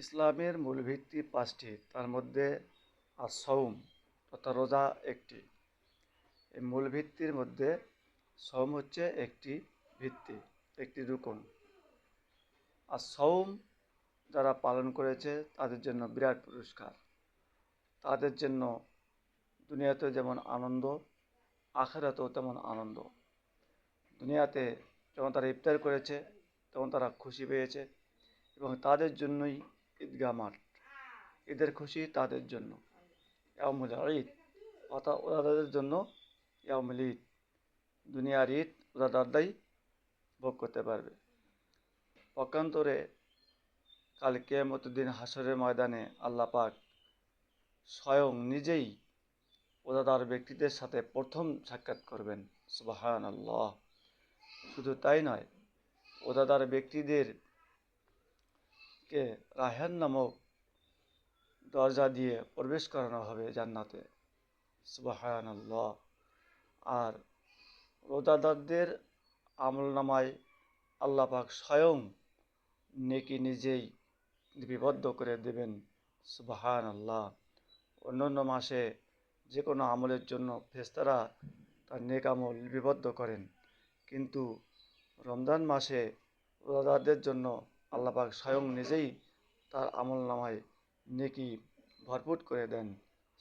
ইসলামের মূল ভিত্তি পাঁচটি, তার মধ্যে সওম তথা রোজা একটি। এই মূল ভিত্তির মধ্যে সওম হচ্ছে একটি ভিত্তি, একটি রুকন। আর সওম যারা পালন করেছে তাদের জন্য বিরাট পুরস্কার। তাদের জন্য দুনিয়াতে যেমন আনন্দ, আখিরাতেও তেমন আনন্দ। দুনিয়াতে যখন তারা ইফতার করেছে তখন তারা খুশি পেয়েছে, এবং তাদের জন্যই ঈদগাহ মাঠ, ঈদের খুশি তাদের জন্য। ইয়াউমুল ঈদ অর্থাৎ ওদের জন্য ইয়াউমুল ঈদ, দুনিয়ার ঈদ রোজাদাররাই ভোগ করতে পারবে। পক্ষান্তরে কাল কিয়ামতের দিন হাসরের ময়দানে আল্লাহ পাক স্বয়ং নিজেই রোজাদার ব্যক্তিদের সাথে প্রথম সাক্ষাৎ করবেন। সুবহানাল্লাহ। শুধু তাই নয়, রোজাদার ব্যক্তিদেরকে রায়হান নামক দরজা দিয়ে প্রবেশ করানো হবে জান্নাতে। সুবহানাল্লাহ। আর রোজাদারদের আমলনামায় আল্লাহ পাক স্বয়ং নেকি নিজেই লিপিবদ্ধ করে দেবেন। সুবহানাল্লাহ। অন্যান্য মাসে যে কোনো আমলের জন্য ফেরেশতারা তার নেক আমল লিপিবদ্ধ করেন, কিন্তু রমজান মাসে রোজাদারদের জন্য আল্লাহ পাক স্বয়ং নিজেই তার আমলনামায় নেকি ভরপুর করে দেন।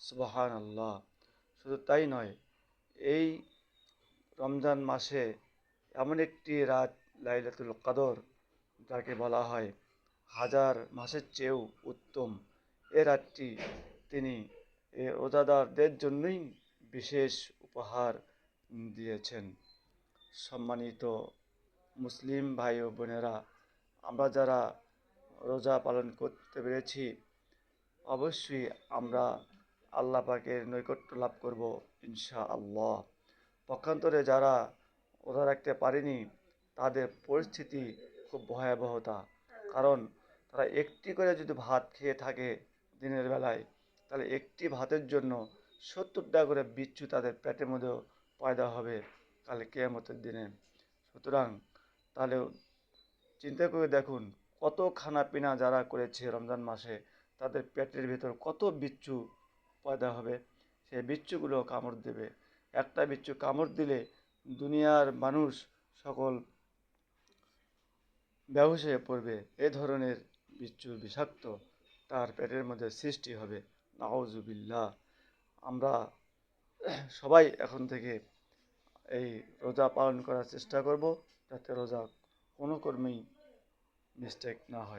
সুবহানাল্লাহ। শুধু তাই নয়, এই রমজান মাসে এমন একটি রাত লাইলাতুল কদর, যাকে বলা হয় হাজার মাসের চেয়েও উত্তম, এ রাতটি তিনি রোজাদারদের জন্যই বিশেষ উপহার দিয়েছেন। সম্মানিত মুসলিম ভাই ও বোনেরা, আমরা যারা রোজা পালন করতে পেরেছি, অবশ্যই আমরা আল্লাহ পাকের নৈকট্য লাভ করব ইনশাআল্লাহ। পক্ষান্তরে যারা রোজা রাখতে পারেনি, তাদের পরিস্থিতি খুব ভয়াবহতা। কারণ তারা একটি করে যদি ভাত খেয়ে থাকে দিনের বেলায়, তাহলে একটি ভাতের জন্য 70টা করে বিচ্ছু তাদের পেটের মধ্যেও পয়দা হবে কাল কিয়ামতের দিনে। সুতরাং তাহলে চিন্তা করে দেখুন, কত খানা পিনা যারা করেছে রমজান মাসে, তাদের পেটের ভেতর কত বিচ্ছু পয়দা হবে। সেই বিচ্ছুগুলো কামড় দেবে। একটা বিচ্ছু কামড় দিলে দুনিয়ার মানুষ সকল বেহুশ হয়ে পড়বে। এ ধরনের বিচ্ছু বিষাক্ত তার পেটের মধ্যে সৃষ্টি হবে। নাউজুবিল্লাহ। আমরা সবাই এখন থেকে এই রোজা পালন করার চেষ্টা করব, যাতে রোজা কোনো কর্মেই মিস্টেক না হয়।